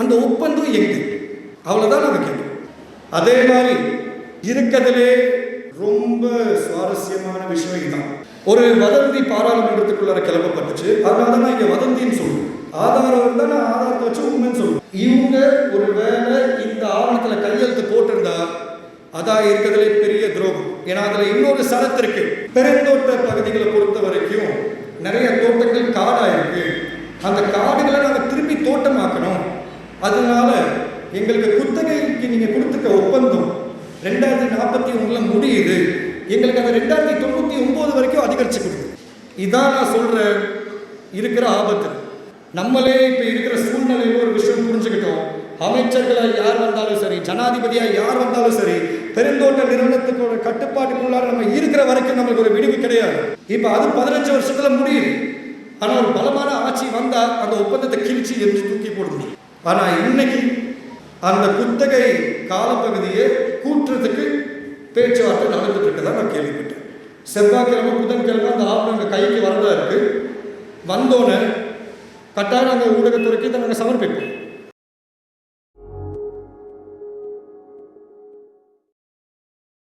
அந்த ஒப்பந்தம் எங்கே? அவ்வளோதான் நம்ம கேட்கணும். அதே மாதிரி இருக்கிறதுலே ரொம்ப சுவாரஸ்யமான விஷயம் இதுதான். ஒரு வதந்தி பாராளுமன்றத்துக்குள்ளார கிளம்பப்பட்டுச்சு. அதனால தான் இங்கே வதந்தின்னு சொல்லுவோம். ஆதாரம் இருந்தால் நான் ஆதாரத்தை வச்சு உண்மைன்னு சொல்லுவேன். இவங்க ஒரு வேலை இந்த ஆவணத்தில் கையெழுத்து போட்டிருந்தா அதான் இருக்கிறதுலே பெரிய துரோகம். ஏன்னா அதில் இன்னொரு சரத்து இருக்கு. பெருந்தோட்ட பகுதிகளை பொறுத்த வரைக்கும் நிறைய தோட்டங்கள் காடாக இருக்கு. அந்த காடுகளை நாங்கள் திருப்பி தோட்டமாக்கணும். அதனால எங்களுக்கு குத்தகைக்கு நீங்கள் கொடுத்துக்க ஒப்பந்தம் 2041 முடியுது. எங்களுக்கு அந்த 2099 வரைக்கும் அதிகரிச்சு கொடுக்குது. இதான் நான் சொல்ற இருக்கிற ஆபத்து. நம்மளே இப்போ இருக்கிற சூழ்நிலையில் ஒரு விஷயம் புரிஞ்சுக்கிட்டோம். அமைச்சர்களாக யார் வந்தாலும் சரி, ஜனாதிபதியாக யார் வந்தாலும் சரி, பெருந்தோட்ட நிறுவனத்துக்கு கட்டுப்பாட்டுக்குள்ளார நம்ம இருக்கிற வரைக்கும் நம்மளுக்கு ஒரு விடிவு கிடையாது. இப்போ அது 15 வருஷத்துல முடியுது. ஆனால் ஒரு பலமான ஆட்சி வந்தால் அந்த ஒப்பந்தத்தை கிழிச்சு எரிஞ்சு தூக்கி போட முடியும். ஆனால் இன்னைக்கு அந்த குத்தகை காலப்பகுதியை கூட்டுறதுக்கு பேச்சுவார்த்தை நடந்துட்டு இருக்கதான் நான் கேள்விப்பட்டேன். செவ்வாய்க்கிழமை புதன்கிழமை அந்த ஆவணம் கைக்கு வரதா இருக்கு. வந்தோன்னே கட்டாயம் நாங்கள் ஊடகத்துறைக்கு இதை நாங்கள் சமர்ப்பிப்போம்.